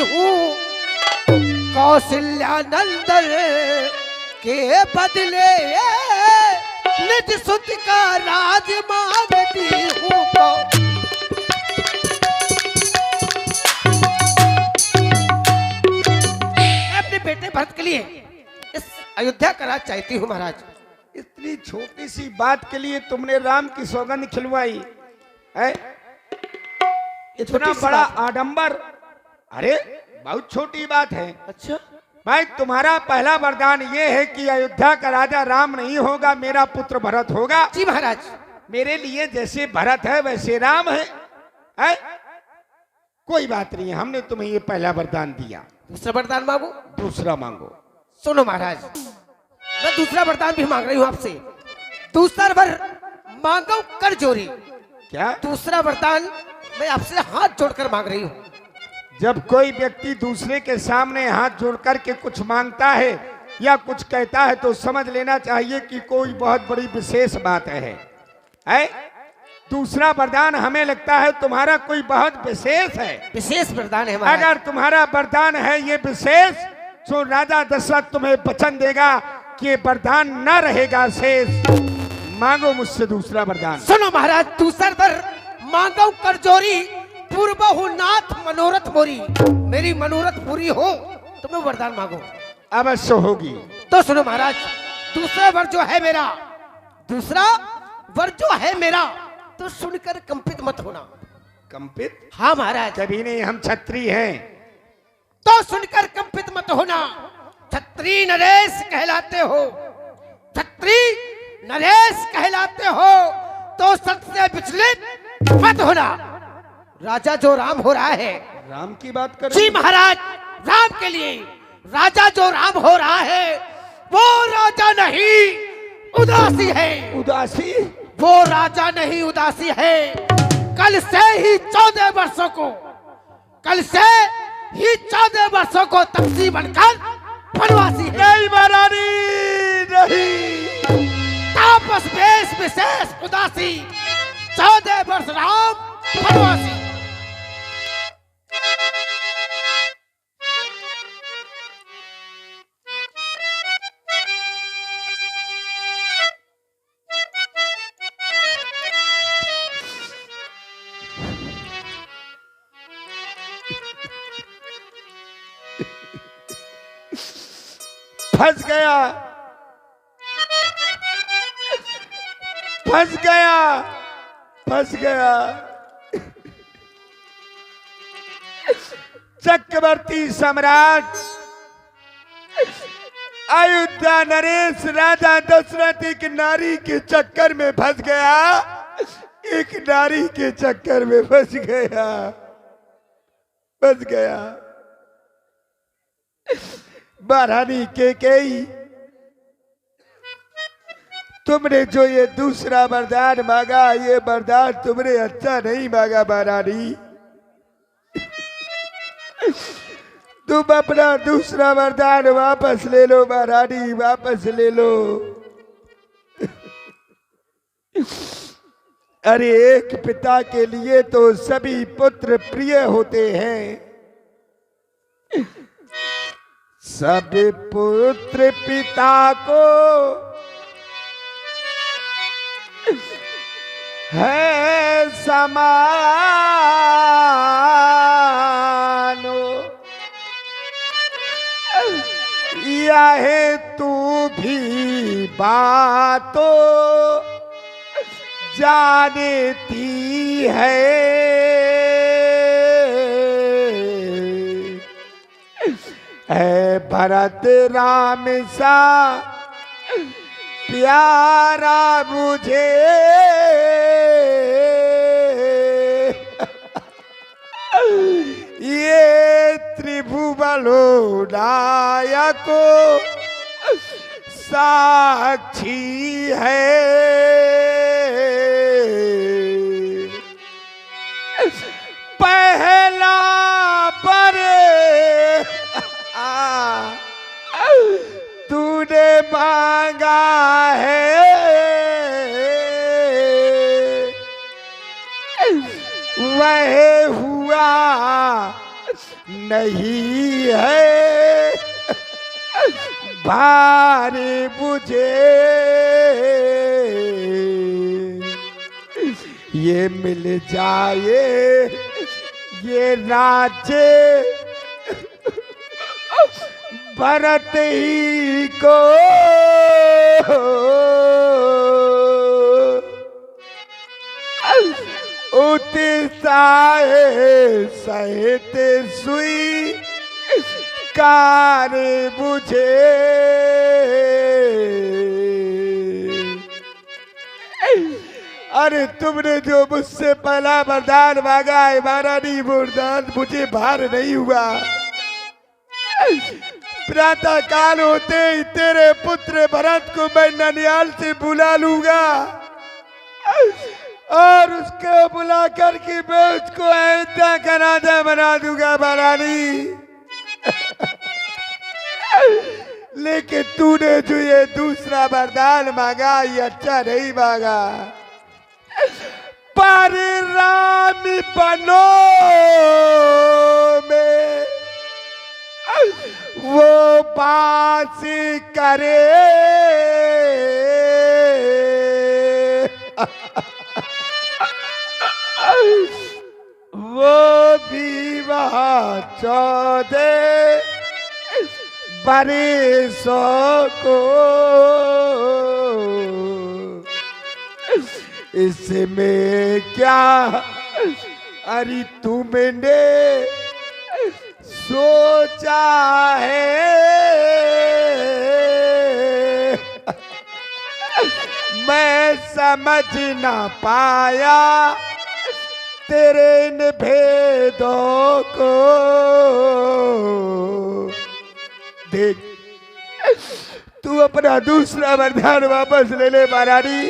हूँ, कौशल्या नंदन के बदले निज सुत का राज मांगती हूँ। अपने बेटे भरत के लिए इस अयोध्या का राज चाहती हूँ महाराज। इतनी छोटी सी बात के लिए तुमने राम की सौगंध खिलवाई है? इतना बड़ा आडंबर? अरे बहुत छोटी बात है। अच्छा भाई, तुम्हारा पहला वरदान ये है कि अयोध्या का राजा राम नहीं होगा, मेरा पुत्र भरत होगा। जी महाराज। मेरे लिए जैसे भरत है वैसे राम है? कोई बात नहीं, हमने तुम्हें ये पहला वरदान दिया। दूसरा वरदान मांगो? दूसरा मांगो। सुनो महाराज, मैं दूसरा वरदान भी मांग रही हूँ आपसे। दूसरा वर मांगो कर जोरी। क्या? दूसरा वरदान मैं आपसे हाथ जोड़कर मांग रही हूँ। जब कोई व्यक्ति दूसरे के सामने हाथ जोड़ करके कुछ मांगता है या कुछ कहता है तो समझ लेना चाहिए कि कोई बहुत बड़ी विशेष बात है? दूसरा वरदान हमें लगता है तुम्हारा कोई बहुत विशेष है। विशेष वरदान है। अगर तुम्हारा वरदान है ये विशेष, तो राजा दशरथ तुम्हें वचन देगा कि वरदान न रहेगा शेष। मांगो मुझसे दूसरा वरदान। सुनो महाराज, दूसरा वर मांगो कर जोरी, पूर्वहु नाथ मनोरथ मोरी। मेरी मनोरथ पूरी हो तो मैं वरदान मांगो। अवश्य होगी। तो सुनो महाराज, दूसरा वर जो है मेरा, दूसरा वर जो है मेरा, तो सुनकर कंपित मत होना। कंपित? हाँ महाराज। कभी नहीं, हम क्षत्रिय हैं। तो सुनकर कंपित मत होना। क्षत्रिय नरेश कहलाते हो, क्षत्रिय नरेश कहलाते हो, तो सत्य से विचलित मत होना। राजा जो राम हो रहा है। राम की बात कर? जी महाराज, राम के लिए राजा जो राम हो रहा है वो राजा नहीं उदासी है। उदासी? वो राजा नहीं उदासी है। कल से ही 14 वर्षों को, कल से ही 14 वर्षों को तपसी बनकर वनवासी है। नहीं महारानी, नहीं। तापस वेश विशेष उदासी, 14 वर्ष राम वनवासी। फंस गया, फंस गया, फंस गया। चक्रवर्ती सम्राट अयोध्या नरेश राजा दशरथ एक नारी के चक्कर में फंस गया, एक नारी के चक्कर में फंस गया, फंस गया। महारानी केकई, तुमने जो ये दूसरा वरदान मांगा, ये वरदान तुमने अच्छा नहीं मांगा महारानी। तुम अपना दूसरा वरदान वापस ले लो महारानी, वापस ले लो। अरे एक पिता के लिए तो सभी पुत्र प्रिय होते हैं। सब पुत्र पिता को है समान, यह तू भी बातों जानती है भरत राम सा प्यारा मुझे, ये त्रिभुवनो नायको साक्षी है। पहला बरे तूने मांगा है, वह हुआ नहीं है भारी मुझे ये मिल जाए ये राज्य भरत ही को। उत्साह सहित सुई कार मुझे अरे तुमने जो मुझसे पहला वरदान मांगा है महारानी, वरदान मुझे भार नहीं हुआ। प्रातः काल होते ही तेरे पुत्र भरत को मैं ननिहाल से बुला लूंगा और उसको बुला करके मैं उसको अयोध्या का राजा बना दूंगा महारानी। लेकिन तूने जो ये दूसरा वरदान मांगा ये अच्छा नहीं मांगा। परिराम बनो में वो बात करे वो भी वहाँ 14 बरसों को इसमें क्या अरे तुमने सोचा है मैं समझ ना पाया तेरे इन भेदों को। देख तू अपना दूसरा वरदान वापस ले ले महारानी।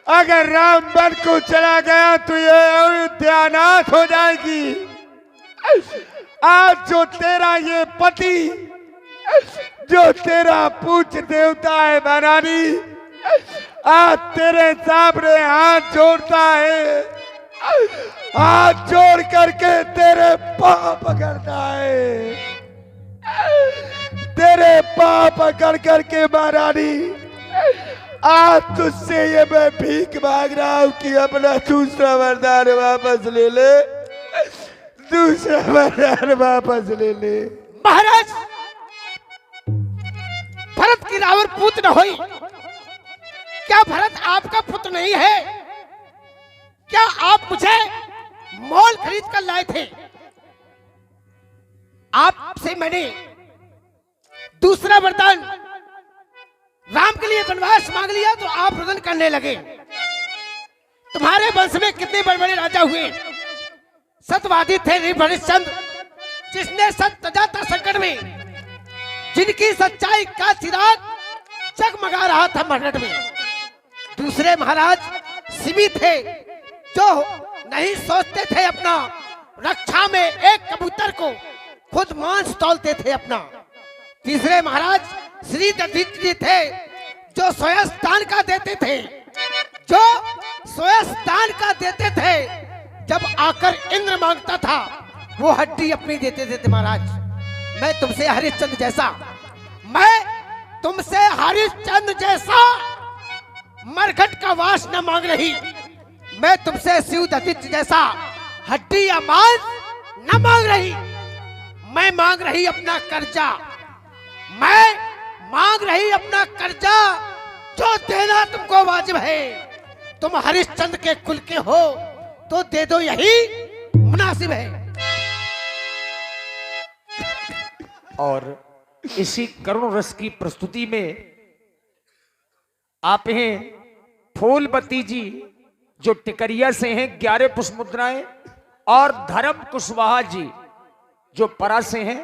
अगर राम वन को चला गया तो ये अयोध्यानाथ हो जाएगी। आज जो तेरा ये पति जो तेरा पूज्य देवता है महारानी आज तेरे सामने हाथ जोड़ता है, हाथ जोड़ करके तेरे पांव पकड़ता है, तेरे पांव पकड़ करके महारानी आज तुझसे ये मैं भीख मांग रहा हूं कि अपना दूसरा वरदान वापस ले ले, दूसरा वरदान वापस ले ले। महाराज भरत की रावण पुत्र न होई, क्या भरत आपका पुत्र नहीं है? क्या आप मुझे मोल खरीद कर लाए थे? आपसे मैंने दूसरा वरदान राम के लिए वनवास मांग लिया तो आप रुदन करने लगे। तुम्हारे वंश में कितने बड़े बड़े राजा हुए, सत्यवादी थे हरिश्चंद्र जिसने सत्य तजाता संकट में जिनकी सच्चाई का चिराग जगमगा रहा था मरहट में। दूसरे महाराज सिमी थे जो नहीं सोचते थे अपना, रक्षा में एक कबूतर को खुद मांस तौलते थे अपना। तीसरे महाराज श्री दधिच जी थे जो स्वयं का देते थे, जो स्वयं का देते थे। जब आकर इंद्र मांगता था वो हड्डी अपनी देते थे। महाराज मैं तुमसे हरिश्चंद्र जैसा, मैं तुमसे हरिश्चंद्र जैसा मरघट का वास न मांग रही, मैं तुमसे शिव दधिच जैसा हड्डी या मांस न मांग रही। मैं मांग रही अपना कर्जा, मैं मांग रही अपना कर्जा जो देना तुमको वाजिब है। तुम हरिश्चंद्र के कुल के हो तो दे दो, यही मुनासिब है। और इसी करुण रस की प्रस्तुति में आप हैं फूलवती जी जो टिकरिया से हैं 11 पुष्प मुद्राएं, और धर्म कुशवाहा जी जो परा से हैं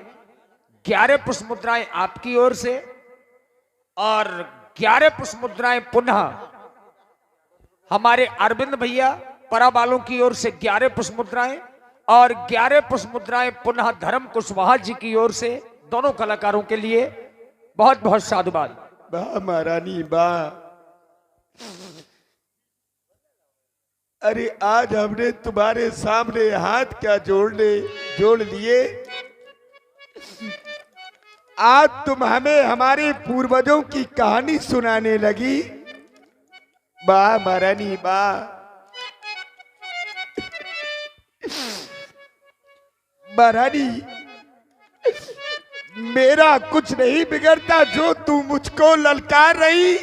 11 पुष्प मुद्राएं आपकी ओर से, और 11 पुष्प मुद्राएं पुनः हमारे अरविंद भैया परा वालों की ओर से 11 पुष्प मुद्राएं, और 11 पुष्प मुद्राएं पुनः धर्म कुशवाहा जी की ओर से। दोनों कलाकारों के लिए बहुत बहुत साधुवाद। वाह महारानी वाह। अरे आज हमने तुम्हारे सामने हाथ क्या जोड़ लिए। आज तुम हमें हमारे पूर्वजों की कहानी सुनाने लगी। वाह महारानी वाह। महारानी मेरा कुछ नहीं बिगड़ता जो तू मुझको ललकार रही,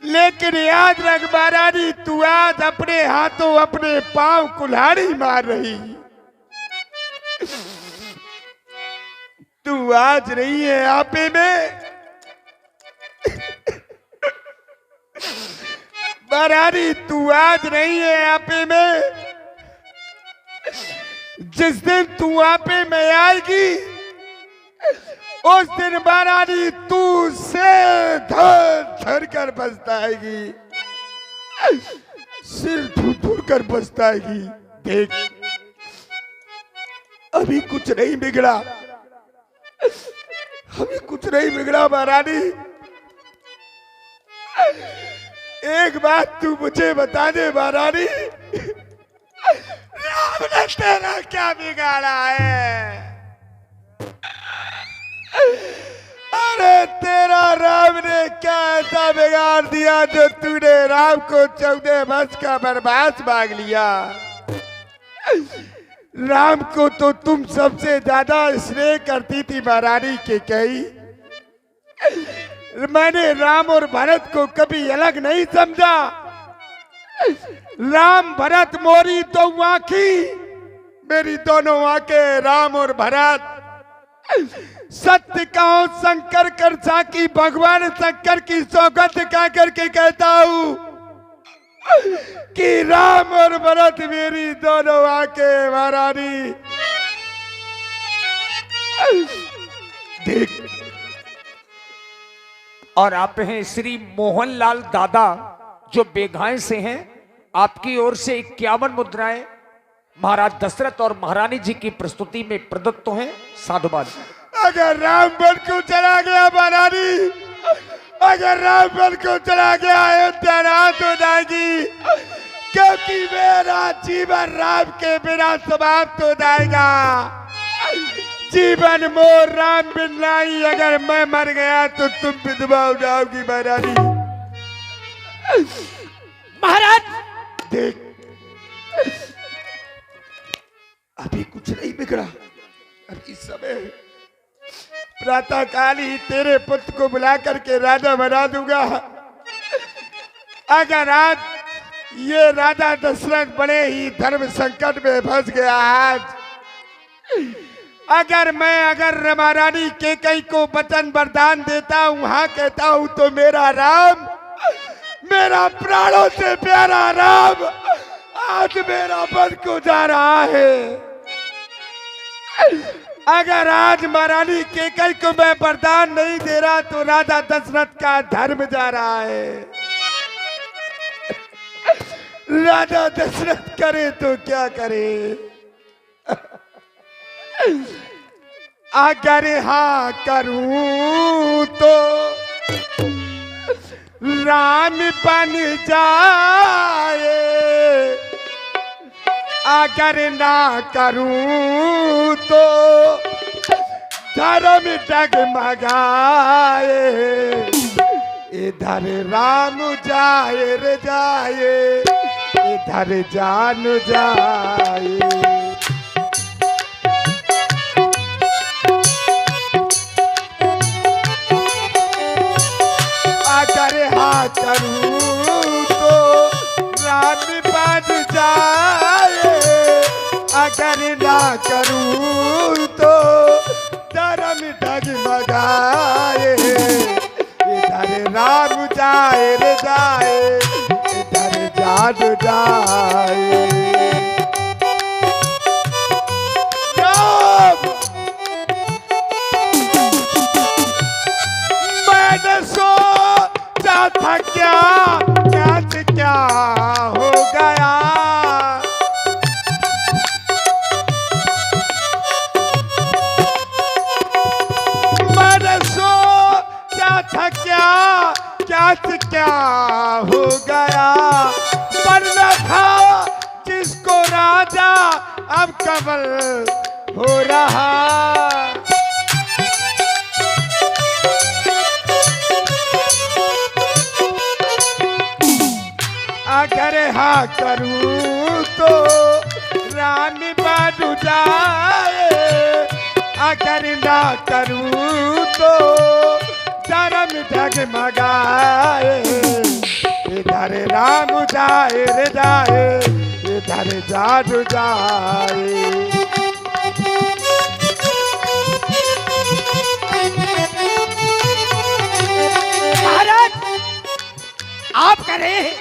लेकिन याद रख महारानी तू आज अपने हाथों अपने पांव कुल्हाड़ी मार रही। तू आज नहीं है आपे में। महारानी तू आज नहीं है आपे में। जिस दिन तू आपे में आएगी उस दिन महारानी तू से धर कर पछताएगी, सिर धुर कर पछताएगी। देख अभी कुछ नहीं बिगड़ा, अभी कुछ नहीं बिगड़ा महारानी। एक बात तू मुझे बता दे महारानी, राम ने तेरा क्या बिगाड़ा है? अरे तेरा राम ने क्या ऐसा बिगाड़ दिया जो तूने राम को 14 वर्ष का वनवास मांग लिया। राम को तो तुम सबसे ज्यादा स्नेह करती थी महारानी के कही। मैंने राम और भरत को कभी अलग नहीं समझा। राम भरत मोरी दो आंखी, मेरी दोनों आंखें राम और भरत। सत्य कहो शंकर कर साकी, भगवान शंकर की सौगंध कह करके कहता हूं कि राम और भरत मेरी दोनों आंखें महारानी। देख और आप हैं श्री मोहनलाल दादा जो बेघाय से हैं। आपकी ओर से 51 मुद्राएं महाराज दशरथ और महारानी जी की प्रस्तुति में प्रदत्त तो हैं। साधुवाद। अगर राम बन को चला गया महारानी, अगर राम बन को चला गया अयोध्या रात हो जाएगी, क्योंकि मेरा जीवन राम के बिना समाप्त हो जाएगा। जीवन मोर राम बिन नहीं, अगर मैं मर गया तो तुम विधवा हो जाओगी महारानी। महाराज देख अभी कुछ नहीं बिगड़ा। अभी समय प्रातः काल ही तेरे पुत्र को बुला करके राजा बना दूंगा। अगर आज ये राजा दशरथ बड़े ही धर्म संकट में फंस गया आज, अगर महारानी के कई को वचन वरदान देता हूं, हाँ कहता हूं, तो मेरा राम, मेरा प्राणों से प्यारा राम आज मेरा बन को जा रहा है। अगर आज महारानी के कई को मैं वरदान नहीं दे रहा तो राजा दशरथ का धर्म जा रहा है। राजा दशरथ करे तो क्या करे? अगर हाँ करूं तो राम बन जाए, अगर ना करूं तो धर्म डगमगाए। इधर राम जाए रे जाए, इधर जान जाए। अगर हाँ करूं तो राम बन जाए, अगर ना करूं तो धर्म डगमगाए। इधर राम जाए रे जाए, इधर जान जाए। मैंने सोचा था क्या क्या हो गया, मैंने सोचा था क्या हो गया। सबल हो रहा। अगर हाँ करूँ तो रानी बाजू जाए, अगर ना करूँ तो धर्म डगमगाए। इधर राम जाए रे जाए, इधर जादू जाए। महाराज, आप कह रहे हैं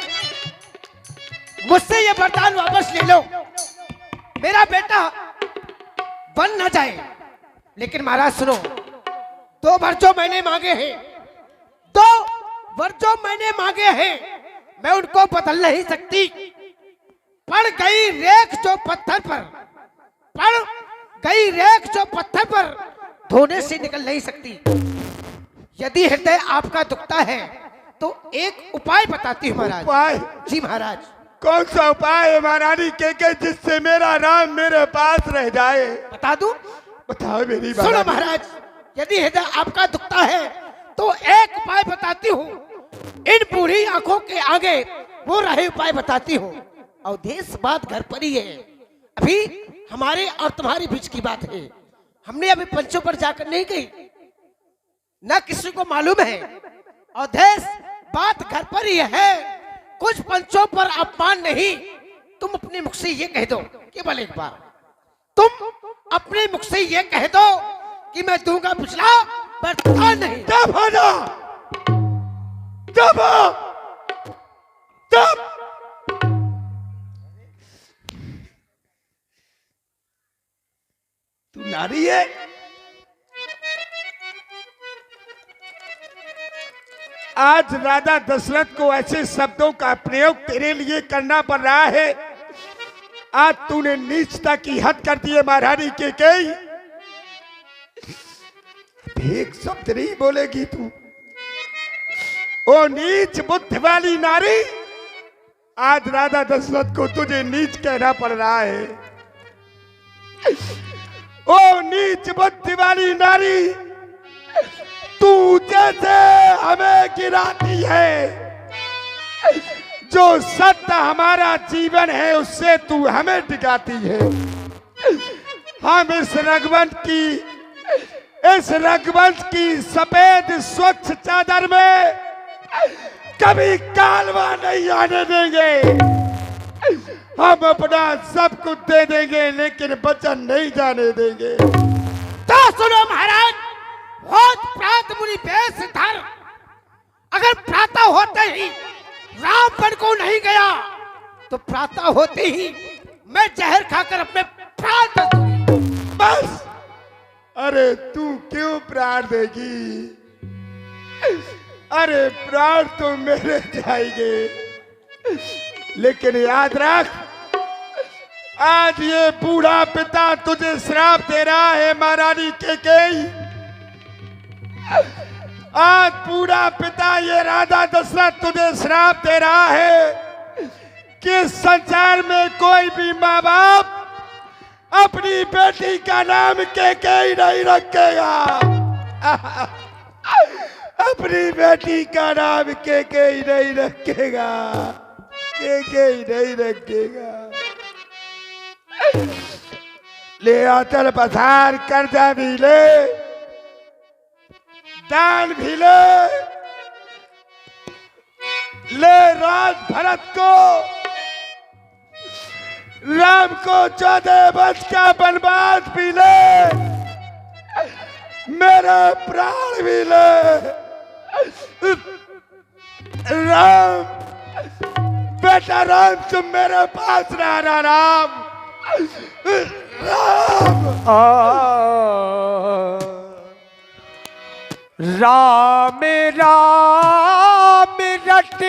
मुझसे ये वरदान वापस ले लो, मेरा बेटा बन न जाए। लेकिन महाराज सुनो, 2 वर जो मैंने मांगे हैं, 2 वर जो मैंने मांगे हैं, मैं उनको बदल नहीं सकती। पड़ गई रेख जो पत्थर पर, पड़ गई रेख जो पत्थर पर धोने से निकल नहीं सकती। यदि हृदय आपका दुखता है तो एक उपाय बताती हूँ महाराज। उपाय? जी महाराज। कौन सा उपाय है महारानी के जिससे मेरा राम मेरे पास रह जाए? बता दूं? बताओ मेरी बात। सुनो महाराज, यदि हृदय आपका दुखता है तो एक उपाय बताती हूँ। इन बूढ़ी आंखों के आगे वो रहे उपाय बताती हूँ। अवधेश बात घर पर ही है, अभी हमारे और तुम्हारे बीच की बात है। हमने अभी पंचों पर जाकर नहीं गई, न किसी को मालूम है। अवधेश बात घर पर ही है, कुछ पंचों पर अपमान नहीं। तुम अपने मुख से ये कह दो, केवल एक बार तुम अपने मुख से ये कह दो कि मैं दूंगा पिछला बर्तान नहीं। तब हो जा, तब हो, तब। तू नारी है? आज राजा दशरथ को ऐसे शब्दों का प्रयोग तेरे लिए करना पड़ रहा है। आज तूने नीचता की हद कर दी है महारानी केकई। एक शब्द नहीं बोलेगी तू। ओ नीच बुद्धि वाली नारी, आज राजा दशरथ को तुझे नीच कहना पड़ रहा है। ओ नीच बुद्धि वाली नारी, तू जैसे हमें गिराती है, जो सत्य हमारा जीवन है उससे तू हमें डिगाती है। हम इस रंगमंच की सफेद स्वच्छ चादर में कभी कालवा नहीं आने देंगे। हम अपना सब कुछ दे देंगे लेकिन वचन नहीं जाने देंगे। तो सुनो महाराज, बहुत प्रात मुनि बेश धर, अगर प्रातः होते ही रामपन को नहीं गया तो प्रातः होते ही मैं जहर खाकर अपने प्राण दे दूंगी। बस। अरे तू क्यों प्राण देगी? अरे प्राण तो मेरे जाएंगे, लेकिन याद रख, आज ये बूढ़ा पिता तुझे श्राप दे रहा है महारानी केकई। आज बूढ़ा पिता ये राजा दशरथ तुझे श्राप दे रहा है कि संसार में कोई भी माँ बाप अपनी बेटी का नाम केकई नहीं रखेगा। अपनी बेटी का नाम केकई नहीं रखेगा, केकई नहीं रखेगा। ले आचल पसार, कर्जा भी ले, दान भी ले राज भरत को, राम को 14 वर्ष का वनवास भी ले, मेरा प्राण भी ले। राम, बेटा राम, तुम मेरे पास रहना। राम, राम, राम राम रट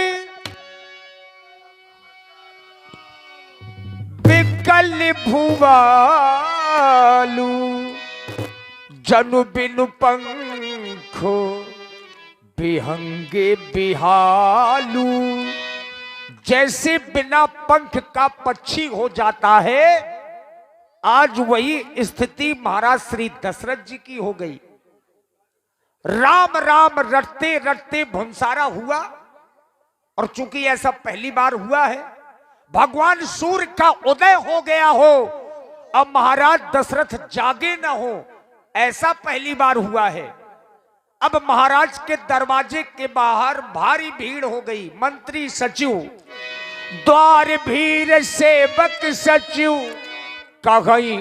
बिकल भुवालू, जनु बिनु पंखो बिहंगे बिहालू। जैसे बिना पंख का पक्षी हो जाता है, आज वही स्थिति महाराज श्री दशरथ जी की हो गई। राम राम रटते रटते भुंसारा हुआ, और चूंकि ऐसा पहली बार हुआ है, भगवान सूर्य का उदय हो गया हो, अब महाराज दशरथ जागे न हो, ऐसा पहली बार हुआ है। अब महाराज के दरवाजे के बाहर भारी भीड़ हो गई। मंत्री सचिव, द्वार भीड़ सेवक सचिव, कहीं